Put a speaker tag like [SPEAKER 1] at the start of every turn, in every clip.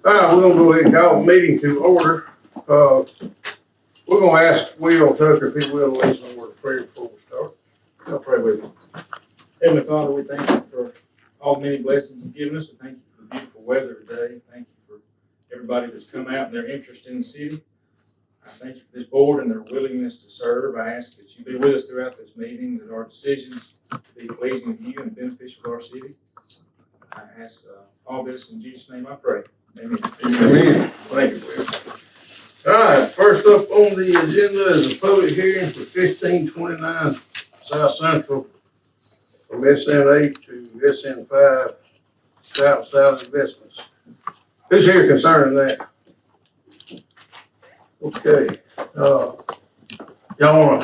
[SPEAKER 1] All right, we're gonna go ahead and call the meeting to order. We're gonna ask Will Tucker if he will lead some word of prayer before we start. I'll pray with you.
[SPEAKER 2] Heavenly Father, we thank you for all the many blessings you've given us. We thank you for the beautiful weather today. Thank you for everybody that's come out and their interest in the city. I thank you for this board and their willingness to serve. I ask that you be with us throughout this meeting, that our decisions be pleasing to you and beneficial to our city. I ask all this in Jesus' name I pray. Amen.
[SPEAKER 1] Amen. Thank you, Will. All right, first up on the agenda is a public hearing for 1529 South Central from SN8 to SN5 Stout Investments. Who's here concerning that? Okay, y'all wanna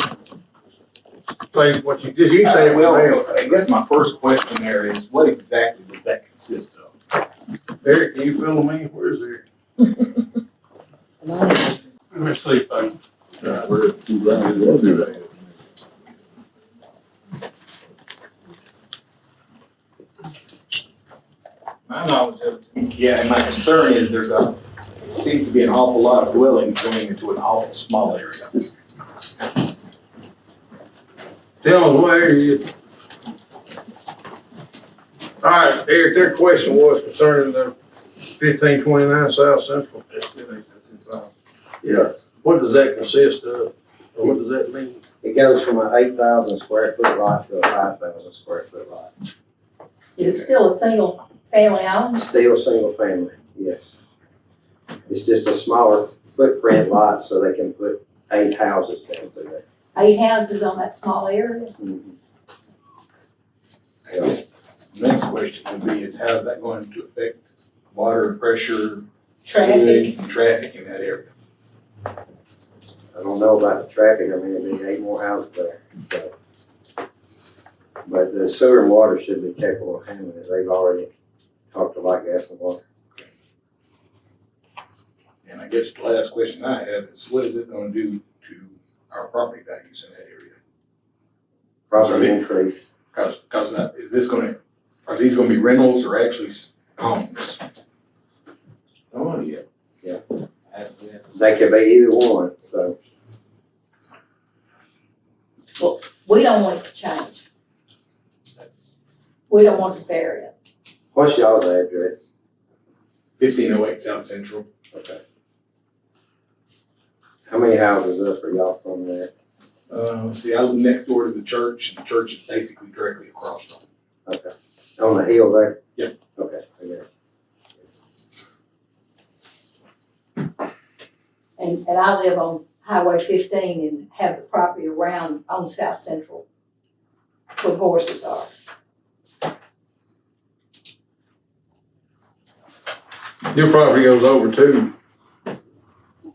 [SPEAKER 1] say what you did? You can say it.
[SPEAKER 3] Well, I guess my first question there is, what exactly does that consist of?
[SPEAKER 1] Eric, can you fill me? Where's Eric? Let's see, folks.
[SPEAKER 3] We'll do that.
[SPEAKER 2] My knowledge of it.
[SPEAKER 3] Yeah, and my concern is seems to be an awful lot of dwellings going into an awful small area.
[SPEAKER 1] Tell us what area you. All right, Eric, their question was concerning the 1529 South Central.
[SPEAKER 4] Yes,
[SPEAKER 1] What does that consist of? Or what does that mean?
[SPEAKER 4] it goes from an 8,000 square foot lot to a 5,000 square foot lot.
[SPEAKER 5] Is it still a single family home?
[SPEAKER 4] Still single family, yes. It's just a smaller footprint lot so they can put 8 houses down through there.
[SPEAKER 5] 8 houses on that small area?
[SPEAKER 3] Next question would be is how's that going to affect water and pressure,
[SPEAKER 5] Traffic?
[SPEAKER 3] sewage, and traffic in that area?
[SPEAKER 4] I don't know about the traffic, I mean, there'll be 8 more houses there, so. But the sewer and water should be capable of handling it. They've already talked about gas and water.
[SPEAKER 3] And I guess the last question I have is what is it gonna do to our property values in that area?
[SPEAKER 4] Probably increase.
[SPEAKER 3] Are these gonna be rentals or actually homes?
[SPEAKER 2] Oh, yeah.
[SPEAKER 4] Yeah. They could be either one, so.
[SPEAKER 5] We don't want it to change. We don't want the variance.
[SPEAKER 4] What's y'all's address?
[SPEAKER 3] 1508 South Central.
[SPEAKER 4] Okay. How many houses up are y'all from there?
[SPEAKER 3] Let's see, I live next door to the church, and the church is basically directly across from it.
[SPEAKER 4] Okay. On the hill there?
[SPEAKER 3] Yeah.
[SPEAKER 4] Okay, I got it.
[SPEAKER 5] And I live on Highway 15 and have the property around on South Central where the horses are.
[SPEAKER 1] Your property goes over to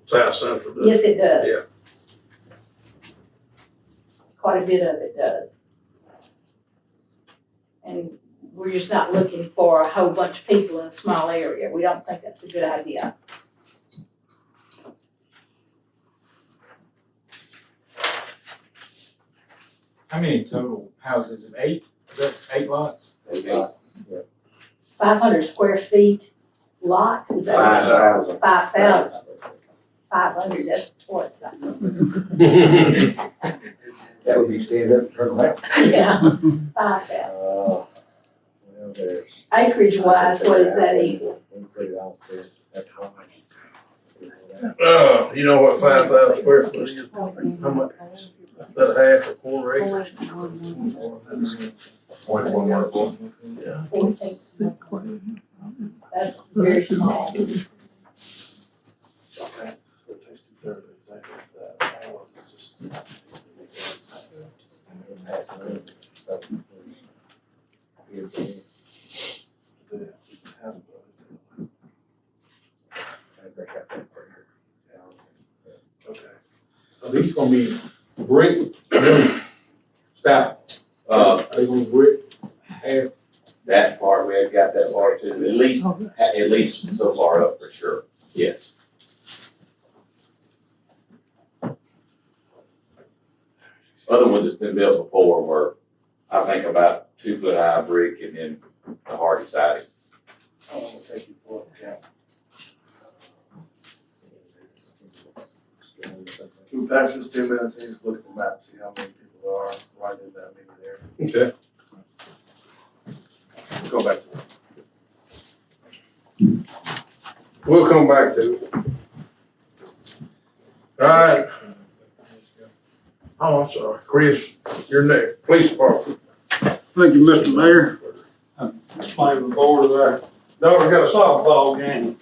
[SPEAKER 1] South Central, doesn't it?
[SPEAKER 5] Yes, it does.
[SPEAKER 1] Yeah.
[SPEAKER 5] Quite a bit of it does. And we're just not looking for a whole bunch of people in a small area. We don't think that's a good idea.
[SPEAKER 2] How many total houses? Is it 8? Is that 8 lots?
[SPEAKER 4] 8 lots, yeah.
[SPEAKER 5] 500 square feet lots, is that what you're saying? 5,000. 500, that's twice size.
[SPEAKER 3] That would be stand up and turn around.
[SPEAKER 5] Yeah, 5,000.
[SPEAKER 4] Well, there's.
[SPEAKER 5] Acreage wise, what is that equal?
[SPEAKER 4] We put it out there, that's how much.
[SPEAKER 1] You know what 5,000 square foot is? How much? About half or quarter acre?
[SPEAKER 3] 0.114.
[SPEAKER 1] Yeah.
[SPEAKER 5] 14. That's very small.
[SPEAKER 2] Okay. Are these gonna be brick, stout? Are they gonna be brick? Half?
[SPEAKER 6] That part, we have got that far too, at least so far up for sure, yes. Other ones that's been built before were, I think about 2 foot high brick and then the hardy siding.
[SPEAKER 3] How long will it take you to pull up the count?
[SPEAKER 7] pass this 2 minutes and just look at the map, see how many people there are, right in that many there.
[SPEAKER 1] Okay.
[SPEAKER 7] Go back to it.
[SPEAKER 1] We'll come back to it. All right. Oh, I'm sorry. Chris, you're next. Police Department.
[SPEAKER 8] Thank you, Mr. Mayor. Explain to the board that our daughter got a softball game.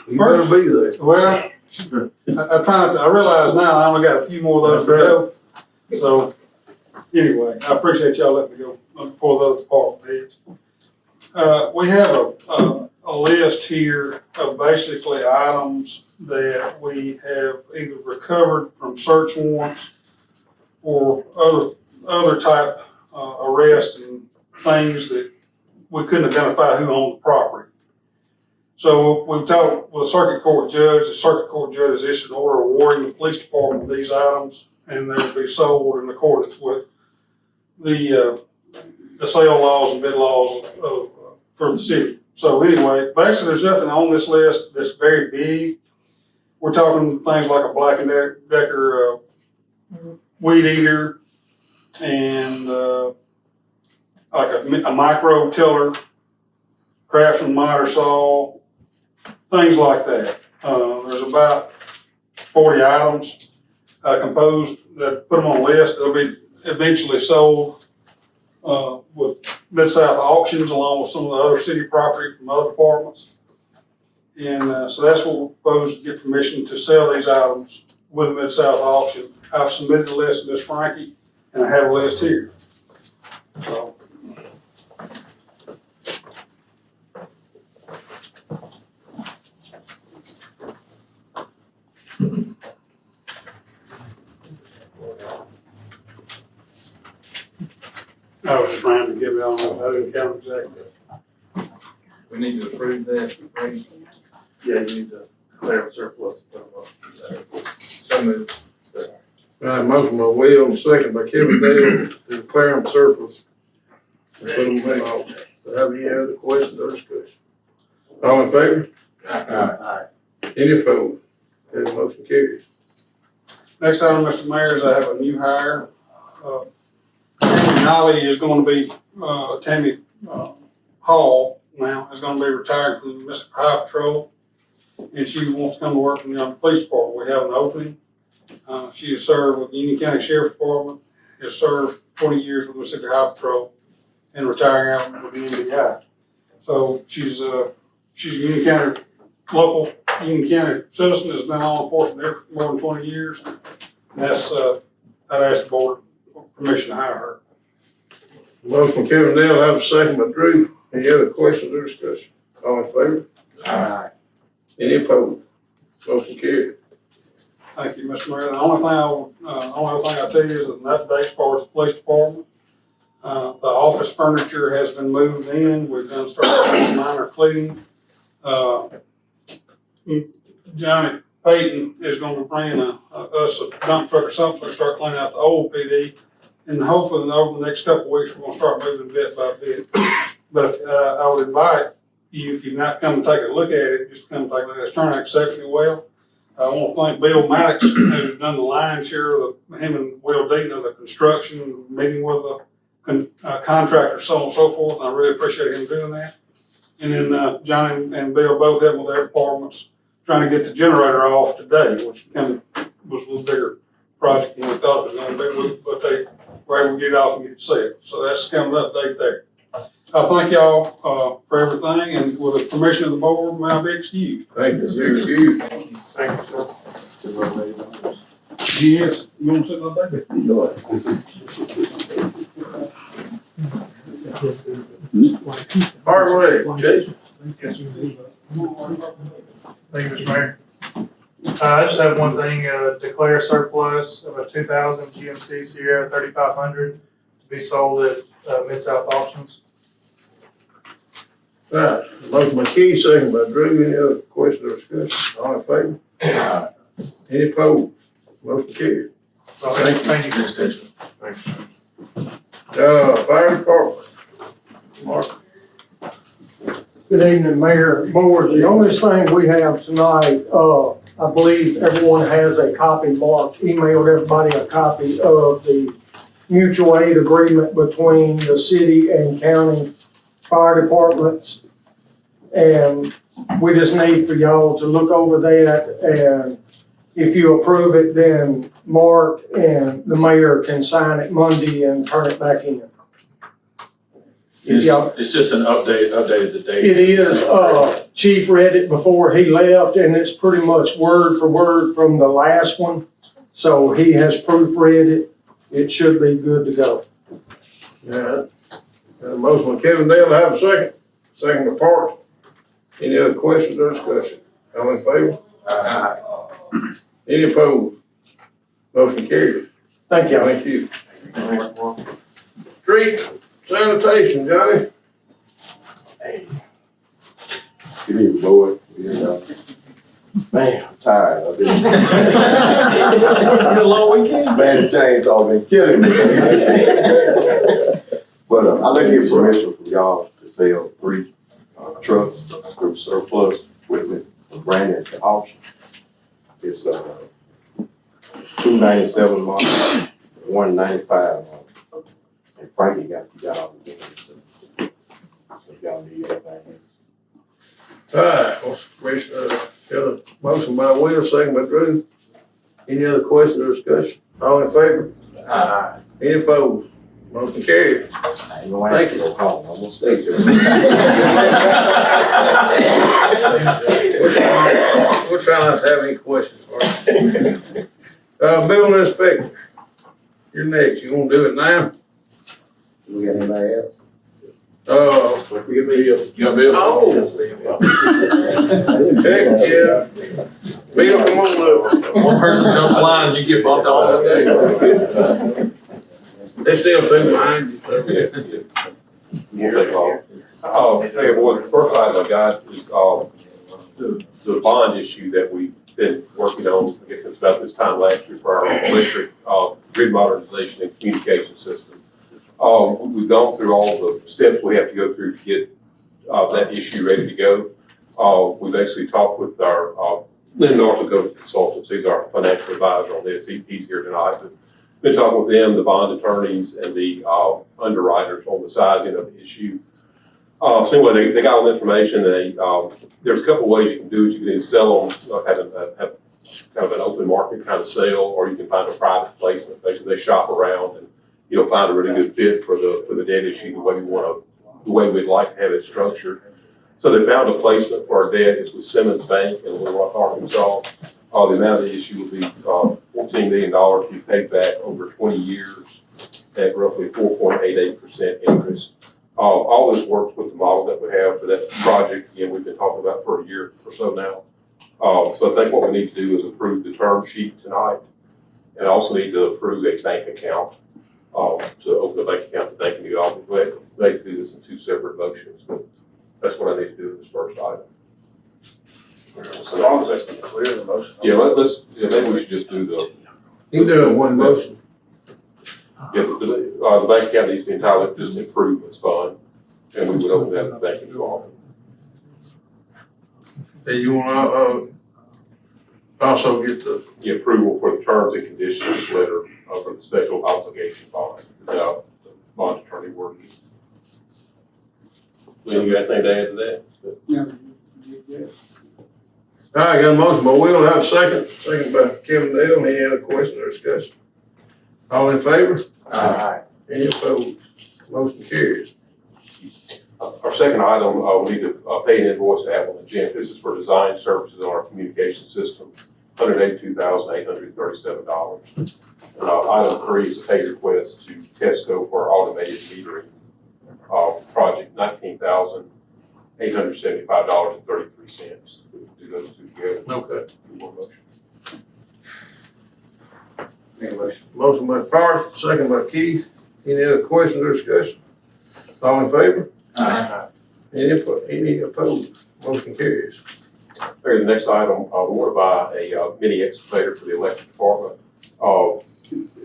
[SPEAKER 1] You better be there.
[SPEAKER 8] Well, I realize now I only got a few more of those to go. So, anyway, I appreciate y'all letting me go before the other department heads. We have a list here of basically items that we have either recovered from search warrants or other type arrests and things that we couldn't identify who owned the property. So we've talked with the circuit court judge. The circuit court judge has issued an order awarding the police department these items, and they'll be sold in accordance with the sale laws and bid laws for the city. So anyway, basically there's nothing on this list that's very big. We're talking things like a Black & Decker weed eater and like a micro tiller, Craftsman miter saw, things like that. There's about 40 items composed that put them on a list. They'll be eventually sold with Mid-South auctions along with some of the other city property from other departments. And so that's what we're proposed to get permission to sell these items with the Mid-South auction. I've submitted the list to Ms. Frankie, and I have a list here. So. I was just trying to give it on, I didn't count exactly.
[SPEAKER 2] We need to approve that, right?
[SPEAKER 7] Yeah, you need to declare a surplus.
[SPEAKER 2] So moved.
[SPEAKER 1] All right, motion by Will and second by Kevin Dale to declare them surplus. And put them in auction. Do I have any other questions or discussion? All in favor?
[SPEAKER 4] Aye.
[SPEAKER 1] Any opposed? Okay, motion carries.
[SPEAKER 8] Next item, Mr. Mayor, is I have a new hire. Tammy Nolly is going to be, Tammy Hall now is going to be retired from the Mississippi Highway Patrol. And she wants to come to work in the police department. We have an opening. She has served with the Union County Sheriff's Department, has served 20 years with Mississippi Highway Patrol, and retiring out with the NBI. So she's a Union County, local Union County citizen, has been in law enforcement there for more than 20 years. And that's, I'd ask the board for permission to hire her.
[SPEAKER 1] Motion by Kevin Dale, have a second by Drew. Any other questions or discussion? All in favor?
[SPEAKER 4] Aye.
[SPEAKER 1] Any opposed? Motion carries.
[SPEAKER 8] Thank you, Mr. Mayor. The only other thing I'll tell you is an update as far as the police department. The office furniture has been moved in. We've done started doing minor cleaning. Johnny Payton is going to bring us a dump truck or something to start cleaning out the old PD. And hopefully over the next couple of weeks, we're going to start moving bit by bit. But I would invite you, if you've not come and take a look at it, just come and take a look at it. It's turning out exceptionally well. I want to thank Bill Maddox, who's done the lion's share of him and Will Deaton of the construction, meeting with the contractors, so on and so forth. And I really appreciate him doing that. And then Johnny and Bill both helping with their departments, trying to get the generator off today, which kind of was a little bigger project than we thought it was going to be, but they were able to get it off and get it set. So that's kind of an update there. I thank y'all for everything, and with the permission of the board, may I be excused?
[SPEAKER 1] Thank you, sir. Excuse.
[SPEAKER 8] Thank you, sir. Yes, you want to sit on that?
[SPEAKER 1] Hardware, Jason.
[SPEAKER 9] Thank you, Mr. Mayor. I just have one thing, declare surplus of a 2000 GMC Sierra 3500 to be sold at Mid-South auctions.
[SPEAKER 1] All right, motion by Key, second by Drew. Any other questions or discussion? All in favor? Any opposed? Motion carries.
[SPEAKER 9] So thank you for your attention.
[SPEAKER 1] Fire department. Mark.
[SPEAKER 10] Good evening, Mayor, Board. The only thing we have tonight, I believe everyone has a copy marked, emailed everybody a copy of the mutual aid agreement between the city and county fire departments. And we just need for y'all to look over that, and if you approve it, then Mark and the mayor can sign it Monday and turn it back in. If y'all,
[SPEAKER 7] It's just an updated the date.
[SPEAKER 10] it is, Chief read it before he left, and it's pretty much word for word from the last one. So he has proofread it. It should be good to go.
[SPEAKER 1] All right. Got a motion by Kevin Dale, have a second. Second by Parks. Any other questions or discussion? All in favor? Any opposed? Motion carried.
[SPEAKER 10] Thank you.
[SPEAKER 1] Thank you. Street sanitation, Johnny.
[SPEAKER 11] Good evening, board. Man, I'm tired. I've been.
[SPEAKER 10] Had a long weekend?
[SPEAKER 11] Man, the chainsaw been killing me. But I'd like to get permission from y'all to sell 3 trucks from surplus equipment from Brandon to auction. It's 297 model, 195 model. And Frankie got all the things. So y'all need everything.
[SPEAKER 1] All right, got a motion by Will, second by Drew. Any other questions or discussion? All in favor? Any opposed? Motion carried.
[SPEAKER 11] I ain't gonna ask you to go home. I'm gonna stay here.
[SPEAKER 1] We're trying not to have any questions for you. Building inspector, you're next. You wanna do it now?
[SPEAKER 4] We got anybody else?
[SPEAKER 1] Forgive me, your Bill. Oh. Heck, yeah. Bill, come on up.
[SPEAKER 7] One person jumps line and you get bumped off.
[SPEAKER 1] They're still two behind you.
[SPEAKER 11] We'll take all.
[SPEAKER 12] Hey, boy, the first item I got is, the bond issue that we've been working on, I guess it's about this time last year for our electric, grid modernization and communication system. We've gone through all the steps we have to go through to get, that issue ready to go. We basically talked with our, Lynn Northwood Consultants, he's our financial advisor on this, he's here tonight. Been talking with them, the bond attorneys and the, underwriters on the sizing of the issue. So anyway, they got all the information. There's a couple of ways you can do it. You can either sell them, have kind of an open market kind of sale, or you can find a private placement. Basically, they shop around and find a really good fit for the debt issue the way we'd like to have it structured. So they found a placement for our debt. It's with Simmons Bank in Little Rock, Arkansas. The amount of the issue will be $14 million to be paid back over 20 years at roughly 4.88% interest. All this works with the model that we have for that project. Again, we've been talking about for a year or so now. So I think what we need to do is approve the term sheet tonight, and also need to approve a bank account to open a bank account that they can do all. They can do this in 2 separate motions, but that's what I need to do in this first item.
[SPEAKER 7] As long as that's clear, the motion.
[SPEAKER 12] Yeah, maybe we should just do the.
[SPEAKER 1] You do it one motion.
[SPEAKER 12] Yeah, the bank account needs the entire just improvements fund, and we would open that at the bank involved.
[SPEAKER 1] And you wanna, also get
[SPEAKER 12] The approval for the terms and conditions letter for the special obligation bond, without the bond attorney working. Lynn, you got anything to add to that?
[SPEAKER 1] all right, got a motion by Will, have a second by Kevin Dale. Any other questions or discussion? All in favor? Any opposed? Motion carries.
[SPEAKER 12] Our second item, we need to pay an invoice to Atwell and Gent. This is for design services on our communication system, $182,837. And item 3 is a pay request to TESTCO for our automated metering project, $19,875.33. Do those two together.
[SPEAKER 1] Okay.
[SPEAKER 12] Do one motion.
[SPEAKER 4] Make a motion.
[SPEAKER 1] Motion by Parks, second by Keith. Any other questions or discussion? All in favor? Any opposed? Motion carries.
[SPEAKER 12] Okay, the next item, we want to buy a mini excavator for the electric department.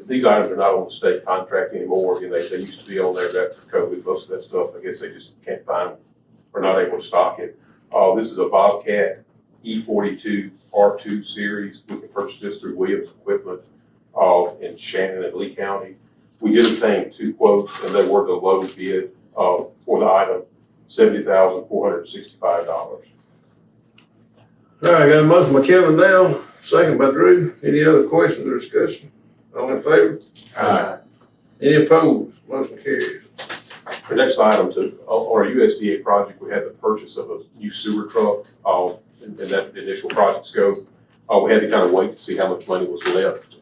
[SPEAKER 12] These items are not on the state contract anymore. Again, they used to be on there after COVID. Most of that stuff, I guess they just can't find, or not able to stock it. This is a Bobcat E42 R2 series. We can purchase this through Williams Equipment in Shannon and Lee County. We did obtain 2 quotes, and they were the low bid for the item, $70,465.
[SPEAKER 1] All right, got a motion by Kevin Dale, second by Drew. Any other questions or discussion? All in favor?
[SPEAKER 3] Aye.
[SPEAKER 1] Any opposed? Motion carries.
[SPEAKER 12] The next item on our USDA project, we had the purchase of a new sewer truck, and that the initial project scope. We had to kind of wait to see how much money was left,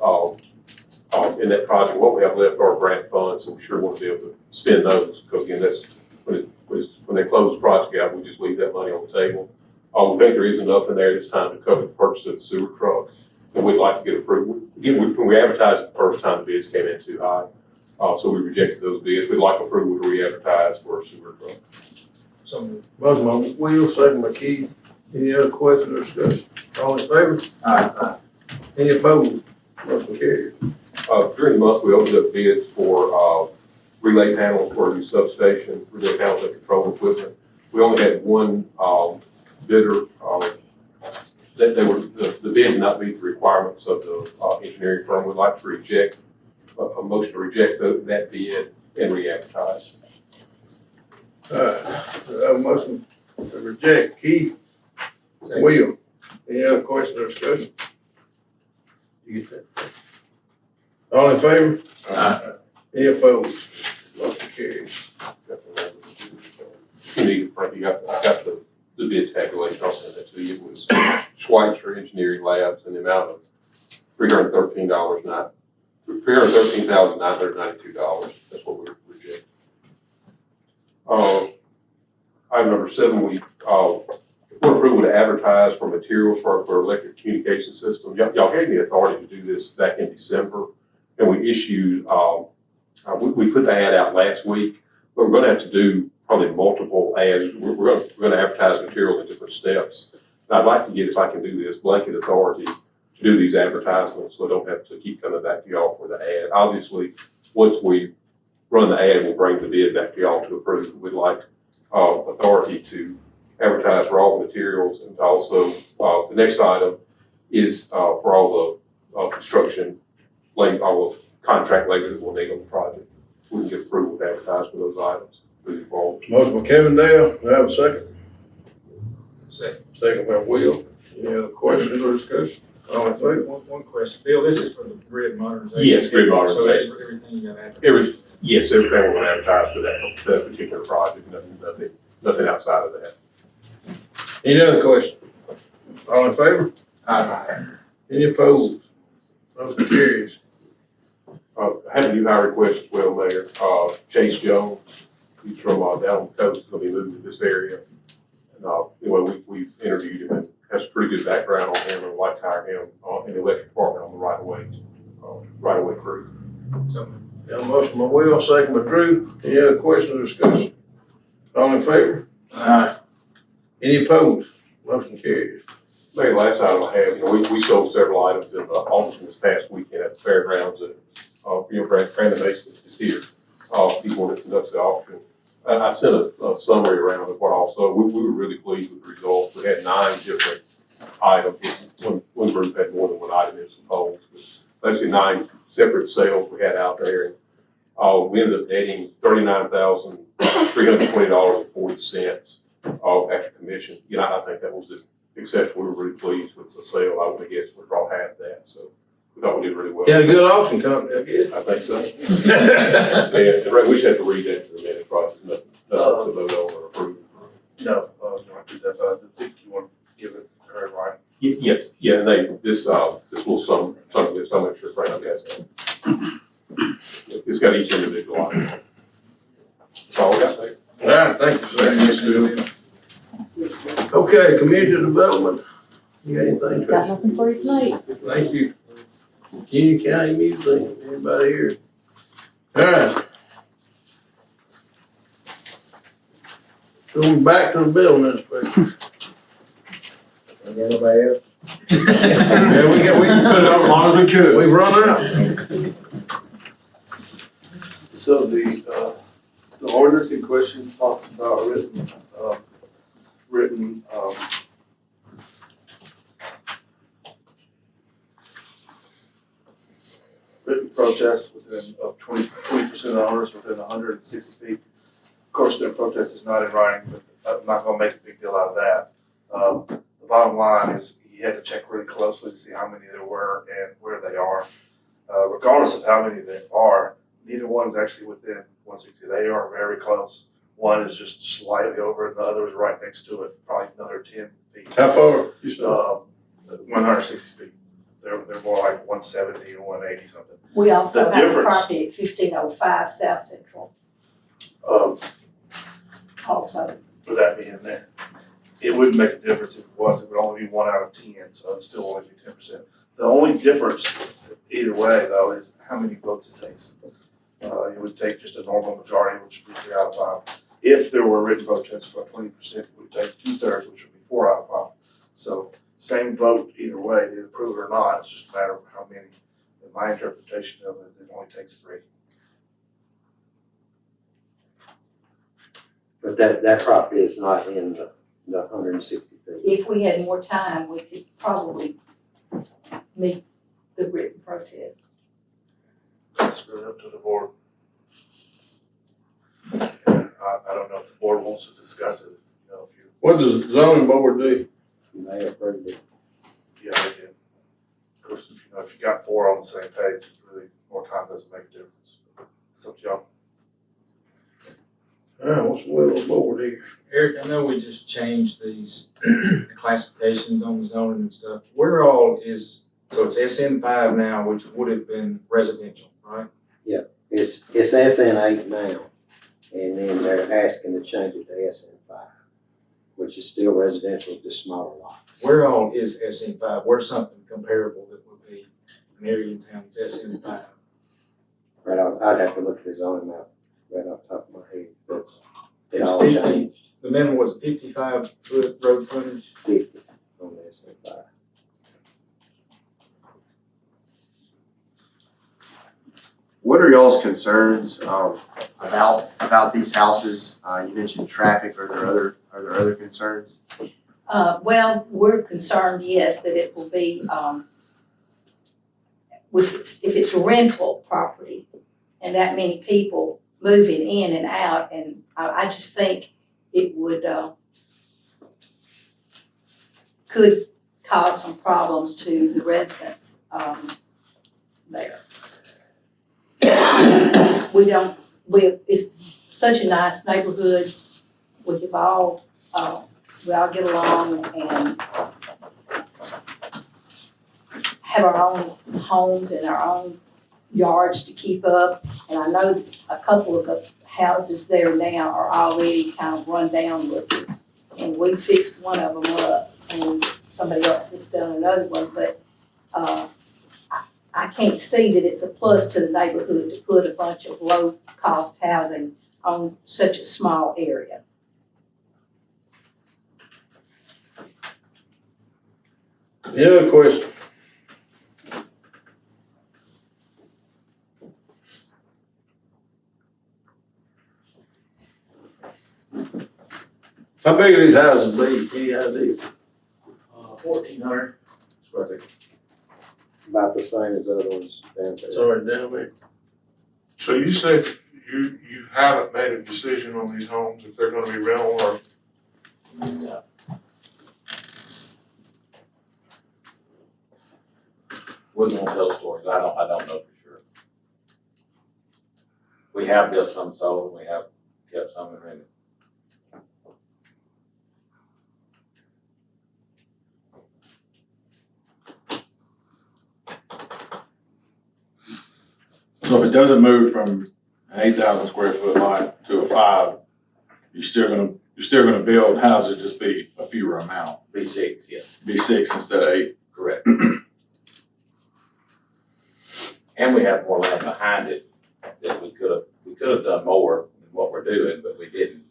[SPEAKER 12] in that project. What we have left are grant funds, and we sure want to be able to spend those, because again, that's, when they close the project out, we just leave that money on the table. We think there is enough in there this time to cover the purchase of the sewer truck, and we'd like to get approved. Again, when we advertised it the first time, the bids came in too high. So we rejected those bids. We'd like approval to re-advertise for a sewer truck.
[SPEAKER 2] So moved.
[SPEAKER 1] Motion by Will, second by Keith. Any other questions or discussion? All in favor?
[SPEAKER 3] Aye.
[SPEAKER 1] Any opposed? Motion carries.
[SPEAKER 12] During the month, we opened up bids for relay panels for a new substation, relay panels and control equipment. We only had one bidder. That they were the bid did not meet the requirements of the engineering firm. We'd like to reject a motion to reject that bid and re-advertise.
[SPEAKER 1] We have a motion to reject. Keith? Will? Any other questions or discussion? You get that? All in favor?
[SPEAKER 3] Aye.
[SPEAKER 1] Any opposed? Motion carries.
[SPEAKER 12] You need, Frank, I got the bid tabulation. I'll send that to you. It was Schweitzer Engineering Labs in the amount of $313.09. $313,992. That's what we reject. Item number 7, we want approval to advertise for materials for electric communication system. Y'all gave me authority to do this back in December, and we issued, we put the ad out last week, but we're going to have to do probably multiple ads. We're going to advertise material in different steps. And I'd like to get, if I can do this, blanket authority to do these advertisements, so I don't have to keep coming back to y'all for the ad. Obviously, once we run the ad, we'll bring the bid back to y'all to approve. We'd like authority to advertise for all the materials, and also the next item is for all the construction, all the contract labor that we'll need on the project. We can get approval to advertise for those items moving forward.
[SPEAKER 1] Motion by Kevin Dale. Do I have a second?
[SPEAKER 3] Second.
[SPEAKER 1] Second by Will. Any other questions or discussion? All in favor?
[SPEAKER 2] One question. Bill, this is for the grid modernization.
[SPEAKER 12] Yes, grid modernization.
[SPEAKER 2] So everything you got to advertise.
[SPEAKER 12] Yes, everything we're going to advertise for that particular project. Nothing outside of that.
[SPEAKER 1] Any other questions? All in favor?
[SPEAKER 3] Aye.
[SPEAKER 1] Any opposed? Motion carries.
[SPEAKER 12] I have a new hire request as well, Mayor. Chase Jones, he's from down on the coast, going to be moving to this area. And anyway, we've interviewed him and has a pretty good background on him, and would like to hire him in the electric department on the right-of-way crew.
[SPEAKER 1] Got a motion by Will, second by Drew. Any other questions or discussion? All in favor?
[SPEAKER 3] Aye.
[SPEAKER 1] Any opposed? Motion carries.
[SPEAKER 12] Maybe last item I have, we sold several items in Alderman this past weekend at the fairgrounds. Brandon Mason is here. He's one that conducts the auction. I sent a summary around of what also, we were really pleased with the results. We had 9 different items. One group had more than one item in some polls, but basically 9 separate sales we had out there. And we ended up netting $39,320.40 after commission. I think that was exceptional. We were really pleased with the sale. I would have guessed we'd draw half that. So we thought we did really well.
[SPEAKER 1] You had a good auction company, I guess.
[SPEAKER 12] I think so. And we just have to read that to the minute process, nothing to vote on or approve.
[SPEAKER 7] No, that's, I think you want to give it to her, right?
[SPEAKER 12] Yes, yeah, and this will something this, I'll make sure Frank has that. It's got each individual item. That's all we got there.
[SPEAKER 1] All right, thank you, sir. Okay, community development. You got anything?
[SPEAKER 5] Got nothing for you tonight.
[SPEAKER 1] Thank you. Union County Museum, anybody here? All right. Going back to the building inspection.
[SPEAKER 4] Anybody else?
[SPEAKER 1] Yeah, we can put it on as long as we could. We've run out.
[SPEAKER 7] So the ordinance in question talks about written protest within, of 20% of the owners within 160 feet. Of course, their protest is not in writing, but I'm not gonna make a big deal out of that. The bottom line is he had to check really closely to see how many there were and where they are. Regardless of how many there are, neither one's actually within 160. They are very close. One is just slightly over and the other is right next to it, probably another 10 feet.
[SPEAKER 1] How far? You said?
[SPEAKER 7] 160 feet. They're more like 170 or 180 something.
[SPEAKER 5] We also
[SPEAKER 7] The
[SPEAKER 5] have a
[SPEAKER 7] difference-
[SPEAKER 5] property at 1505 South Central also.
[SPEAKER 7] For that being there. It wouldn't make a difference if it was, it would only be 1 out of 10, so it'd still only be 10%. The only difference either way though is how many votes it takes. It would take just a normal majority, which would be 3 out of 5. If there were written protests for 20%, it would take 2/3, which would be 4 out of 5. So same vote either way, they approve it or not, it's just a matter of how many. And my interpretation of it is it only takes 3.
[SPEAKER 4] But that property is not in the 160 feet.
[SPEAKER 5] If we had more time, we could probably meet the written protest.
[SPEAKER 7] It's really up to the board. I don't know if the board wants to discuss it, you know, if you,
[SPEAKER 1] What does the zoning board do?
[SPEAKER 4] They approved it.
[SPEAKER 7] yeah, they did. Of course, if you got 4 on the same page, it's really, more time doesn't make a difference. It's up to y'all.
[SPEAKER 1] What's the will of the board here?
[SPEAKER 2] Eric, I know we just changed these classifications on the zoning and stuff. Where all is, so it's SN5 now, which would have been residential, right?
[SPEAKER 4] It's SN8 now, and then they're asking to change it to SN5, which is still residential, just smaller lot.
[SPEAKER 2] Where all is SN5? Where's something comparable that would be an area in town that's SN5?
[SPEAKER 4] Right, I'd have to look at the zoning map right off the top of my head. It
[SPEAKER 2] It's
[SPEAKER 4] all
[SPEAKER 2] 50.
[SPEAKER 4] changed,
[SPEAKER 2] The minimum was 55-foot road frontage.
[SPEAKER 4] 50 on the SN5.
[SPEAKER 13] What are y'all's concerns about these houses? You mentioned traffic. Are there other concerns?
[SPEAKER 5] Well, we're concerned, yes, that it will be, if it's a rental property and that many people moving in and out, and I just think it would, could cause some problems to the residents, there. It's such a nice neighborhood, we all get along and have our own homes and our own yards to keep up. And I know a couple of the houses there now are already kind of run down looking. And we fixed one of them up and somebody else has done another one, but I can't see that it's a plus to the neighborhood to put a bunch of low-cost housing on such a small area.
[SPEAKER 1] Any other question? How big are these houses be? Any idea?
[SPEAKER 2] 1,400 square feet.
[SPEAKER 4] About the same as the other ones down there.
[SPEAKER 1] It's already down there.
[SPEAKER 8] So you said you haven't made a decision on these homes, if they're gonna be rental or?
[SPEAKER 6] Wouldn't want to tell stories, I don't know for sure. We have built some sold, we have kept some in rental.
[SPEAKER 14] So if it doesn't move from an 8,000 square foot lot to a 5, you're still gonna build houses, just be a fewer amount.
[SPEAKER 6] Be 6, yes.
[SPEAKER 14] Be 6 instead of 8.
[SPEAKER 6] Correct. And we have more land behind it that we could have done more than what we're doing, but we didn't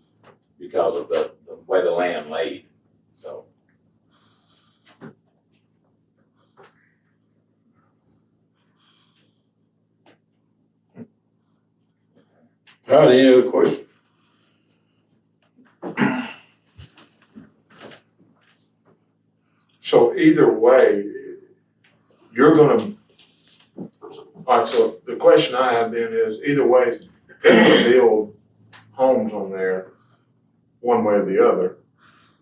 [SPEAKER 6] because of the way the land laid, so.
[SPEAKER 1] All right, any other question?
[SPEAKER 8] So either way, you're gonna,
[SPEAKER 15] All right, so the question I have then is, either way, they're gonna build homes on there, one way or the other.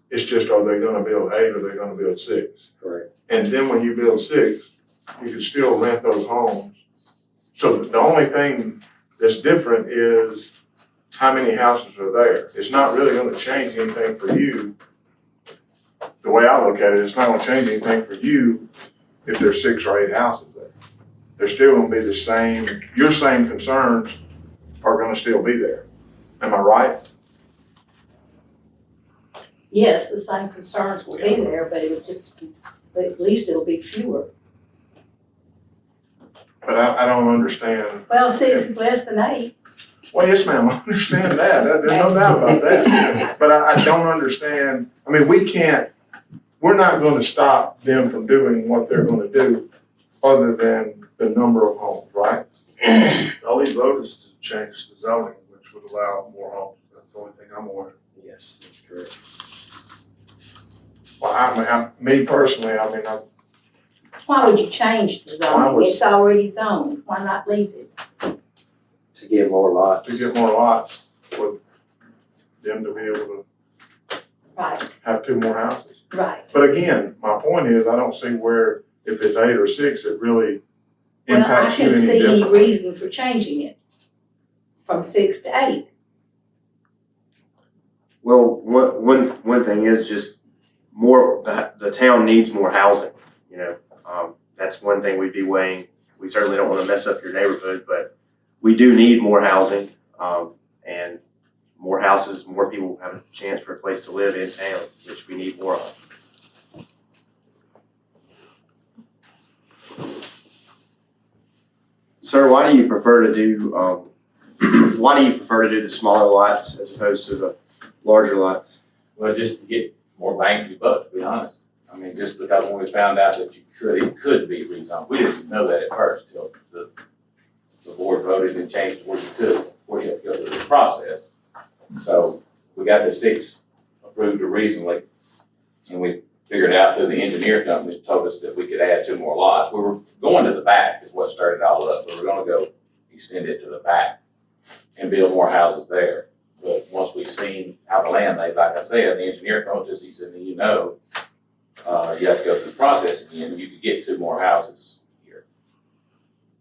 [SPEAKER 15] It's just, are they gonna build 8 or are they gonna build 6?
[SPEAKER 4] Correct.
[SPEAKER 15] And then when you build 6, you can still rent those homes. So the only thing that's different is how many houses are there. It's not really gonna change anything for you. The way I look at it, it's not gonna change anything for you if there's 6 or 8 houses there. They're still gonna be the same, your same concerns are gonna still be there. Am I right?
[SPEAKER 5] Yes, the same concerns will be there, but it would just, but at least it'll be fewer.
[SPEAKER 15] But I don't understand.
[SPEAKER 5] Well, 6 is less than 8.
[SPEAKER 15] Well, yes, ma'am, I understand that. There's no doubt about that. But I don't understand, I mean, we're not gonna stop them from doing what they're gonna do other than the number of homes, right?
[SPEAKER 7] All we voted is to change the zoning, which would allow more homes. That's the only thing I'm aware of.
[SPEAKER 4] Yes, that's correct.
[SPEAKER 15] Well, me personally,
[SPEAKER 5] Why would you change the zoning? It's already zoned. Why not leave it?
[SPEAKER 4] To get more lots.
[SPEAKER 15] to get more lots for them to be able to
[SPEAKER 5] Right,
[SPEAKER 15] have 2 more houses.
[SPEAKER 5] right.
[SPEAKER 15] But again, my point is, I don't see where, if it's 8 or 6, it really
[SPEAKER 5] Well, I
[SPEAKER 15] impacts you any
[SPEAKER 5] couldn't see any
[SPEAKER 15] different.
[SPEAKER 5] reason for changing it from 6 to 8.
[SPEAKER 13] Well, one thing is just more, the town needs more housing, you know. That's one thing we'd be weighing. We certainly don't wanna mess up your neighborhood, but we do need more housing. And more houses, more people have a chance for a place to live in town, which we need more of. Sir, why do you prefer to do, the smaller lots as opposed to the larger lots?
[SPEAKER 6] Well, just to get more bang for your buck, to be honest. I mean, just because when we found out that it could be rezoned, we didn't know that at first till the board voted and changed where you could. Of course, you have to go through the process. So we got the 6 approved originally, and we figured out through the engineer company told us that we could add 2 more lots. We were going to the back is what started all up. We were gonna go extend it to the back and build more houses there. But once we seen how the land laid, like I said, the engineer told us, he said, you have to go through the process again, you could get 2 more houses here.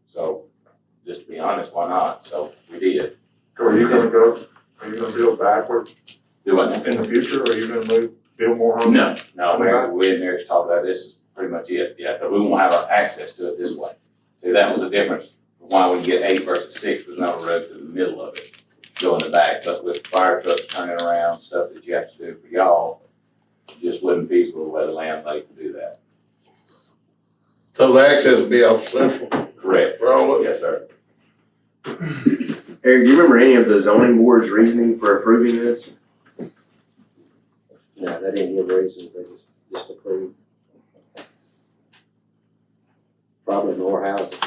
[SPEAKER 6] So, just to be honest, why not? So, we did.
[SPEAKER 15] Are you gonna build backwards
[SPEAKER 6] Do what?
[SPEAKER 15] in the future, or are you gonna build more homes?
[SPEAKER 6] No, we in there talked about this is pretty much it, yeah, but we won't have access to it this way. See, that was the difference, why we can get 8 versus 6, there's no road through the middle of it, go in the back, but with fire trucks turning around, stuff that you have to do for y'all, it just wasn't feasible the way the land laid to do that.
[SPEAKER 1] So the access will be off Central
[SPEAKER 6] Correct.
[SPEAKER 1] for all of it?
[SPEAKER 6] Yes, sir.
[SPEAKER 13] Eric, do you remember any of the zoning board's reasoning for approving this?
[SPEAKER 4] No, they didn't give reasons, they just approved. Probably more housing.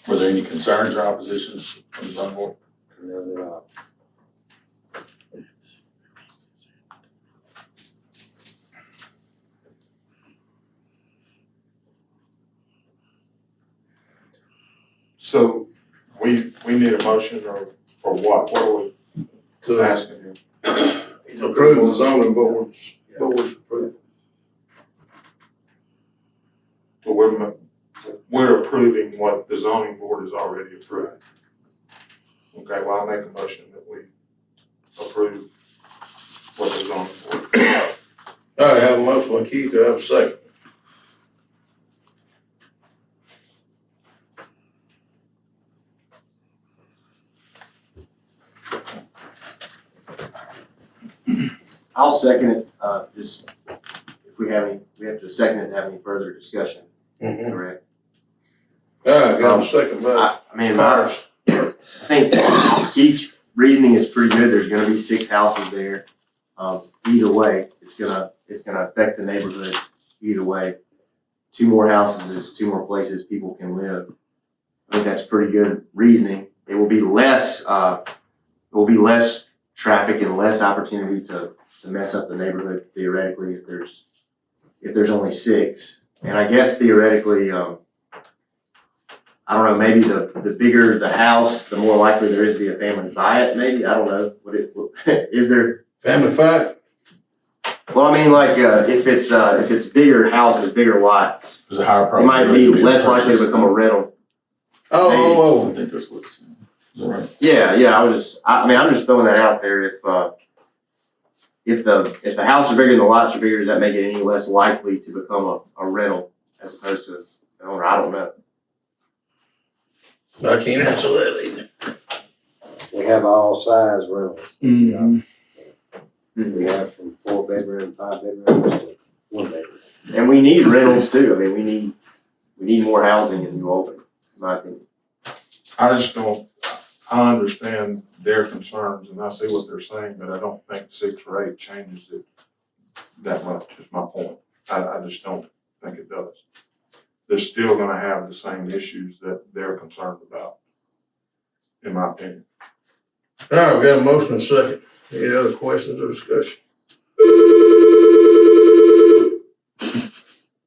[SPEAKER 14] Were there any concerns or oppositions from the zoning board?
[SPEAKER 4] No, they're not.
[SPEAKER 15] So we need a motion or for what? What are we
[SPEAKER 1] To
[SPEAKER 15] asking him?
[SPEAKER 1] approve the zoning board, board's approval.
[SPEAKER 15] So we're approving what the zoning board has already approved. Okay, well, I'll make a motion that we approve what the zoning board.
[SPEAKER 1] All right, I have a motion by Keith, do I have a second?
[SPEAKER 13] I'll second it, just if we have to second it to have any further discussion,
[SPEAKER 1] Mm-hmm.
[SPEAKER 13] correct?
[SPEAKER 1] All right, got a second by
[SPEAKER 13] I think Keith's reasoning is pretty good, there's gonna be 6 houses there. Either way, it's gonna affect the neighborhood either way. 2 more houses is 2 more places people can live. I think that's pretty good reasoning. It will be less traffic and less opportunity to mess up the neighborhood theoretically if there's if there's only 6. And I guess theoretically, I don't know, maybe the bigger the house, the more likely there is to be a family to buy it, maybe, I don't know. Is there?
[SPEAKER 1] Family fight?
[SPEAKER 13] Well, I mean, like, if it's bigger houses, bigger lots,
[SPEAKER 14] There's a higher
[SPEAKER 13] it might
[SPEAKER 14] probability.
[SPEAKER 13] be less likely to become a rental.
[SPEAKER 1] Oh,
[SPEAKER 14] I think that's what it's saying. Is that right?
[SPEAKER 13] Yeah, I'm just throwing that out there. If the houses are bigger and the lots are bigger, does that make it any less likely to become a rental as opposed to an owner? I don't know.
[SPEAKER 1] I can't answer that either.
[SPEAKER 4] We have all size rentals.
[SPEAKER 14] Mm-hmm.
[SPEAKER 4] We have from 4-bedroom, 5-bedrooms to 1-bedroom.
[SPEAKER 13] And we need rentals too. I mean, we need more housing in New Albany, in my opinion.
[SPEAKER 15] I understand their concerns and I see what they're saying, but I don't think 6 or 8 changes it that much, is my point. I just don't think it does. They're still gonna have the same issues that they're concerned about, in my opinion.
[SPEAKER 1] All right, we got a motion and a second. Any other questions or discussion?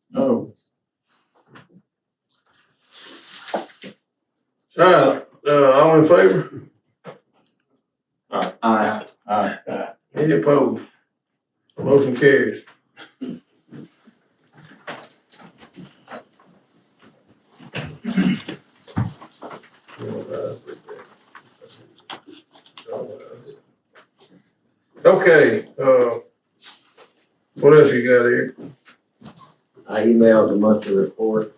[SPEAKER 14] No.
[SPEAKER 1] All right, all in favor?
[SPEAKER 13] Aye.
[SPEAKER 1] Any opposed? Motion carries. Okay, what else you got here?
[SPEAKER 4] I emailed the monthly report,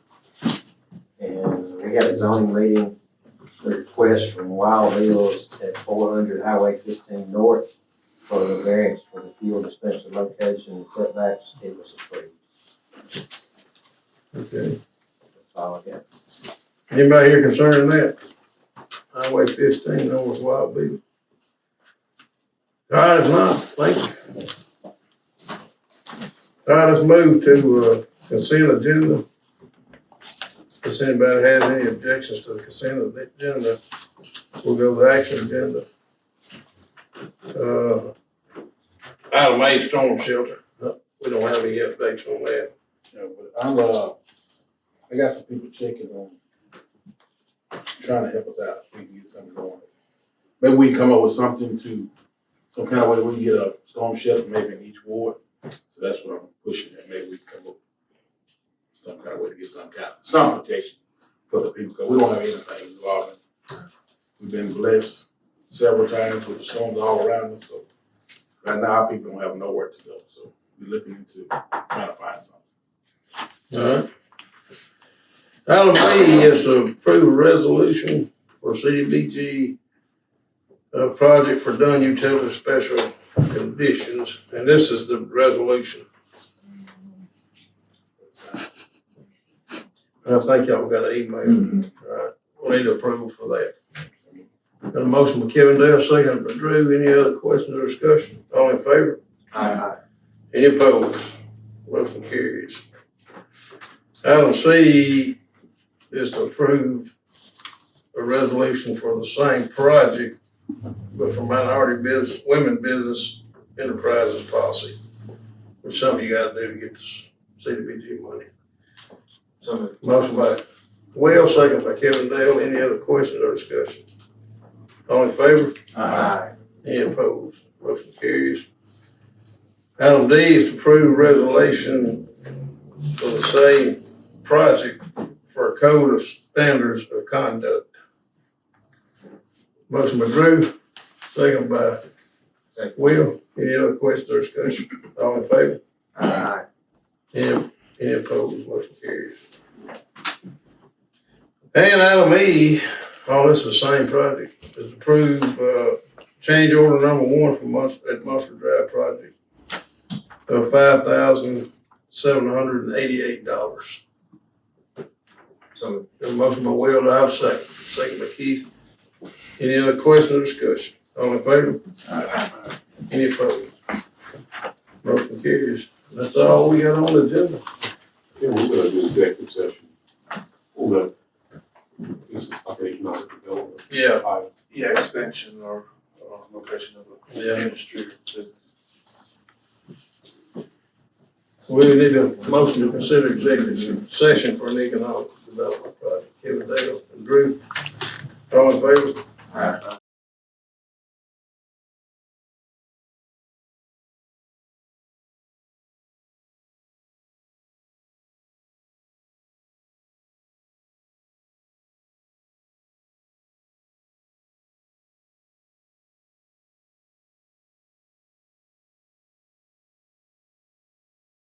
[SPEAKER 4] and we had a zoning meeting, a request from Wild Eels at 400 Highway 15 North for the variance for the fuel dispenser location and setbacks. It was approved.
[SPEAKER 1] Okay.
[SPEAKER 4] That's all I got.
[SPEAKER 1] Anybody here concerning that? Highway 15 North Wild Bill. All right, if not, thank you. All right, let's move to consent agenda. If anybody has any objections to the consent agenda, we'll go to the action agenda. Item A, storm shelter. We don't have any updates on that.
[SPEAKER 16] Yeah, but I got some people checking on, trying to help us out, if we can get something going. Maybe we can come up with something some kind of way we can get a storm shelter maybe in each ward. So that's what I'm pushing at. Maybe we can come up with some kind of way to get some protection for the people, because we don't have anything involved. We've been blessed several times with the storms all around us, so right now our people don't have nowhere to go. So we're looking into trying to find something.
[SPEAKER 1] All right. Item B is to approve a resolution for CDBG project for Dunn Utility Special Conditions, and this is the resolution. I think y'all got an email. All right, we'll need approval for that. Got a motion by Kevin Dale, second by Drew. Any other questions or discussion? All in favor?
[SPEAKER 13] Aye.
[SPEAKER 1] Any opposed? Motion carries. Item C is to approve a resolution for the same project, but for minority business, women business enterprises policy, which something you gotta do to get this CDBG money. Motion by Will, second by Kevin Dale. Any other questions or discussion? All in favor?
[SPEAKER 13] Aye.
[SPEAKER 1] Any opposed? Motion carries. Item D is to approve resolution for the same project for a code of standards of conduct. Motion by Drew, second by Will. Any other questions or discussion? All in favor?
[SPEAKER 13] Aye.
[SPEAKER 1] Any opposed? Motion carries. And item E, all this is the same project, is approve, change order number 1 for Munster Drive project of $5,788. So, got a motion by Will, do I have a second? Second by Keith. Any other questions or discussion? All in favor? Aye. Any opposed? Motion carries. That's all we got on the agenda.
[SPEAKER 12] Yeah, we're gonna do executive session. This is economic development.
[SPEAKER 1] Yeah.
[SPEAKER 7] Yeah, expansion or location of
[SPEAKER 1] Yeah.
[SPEAKER 7] an industry or business.
[SPEAKER 1] We need a motion to consider executive session for an economic development project. Kevin Dale and Drew, all in favor?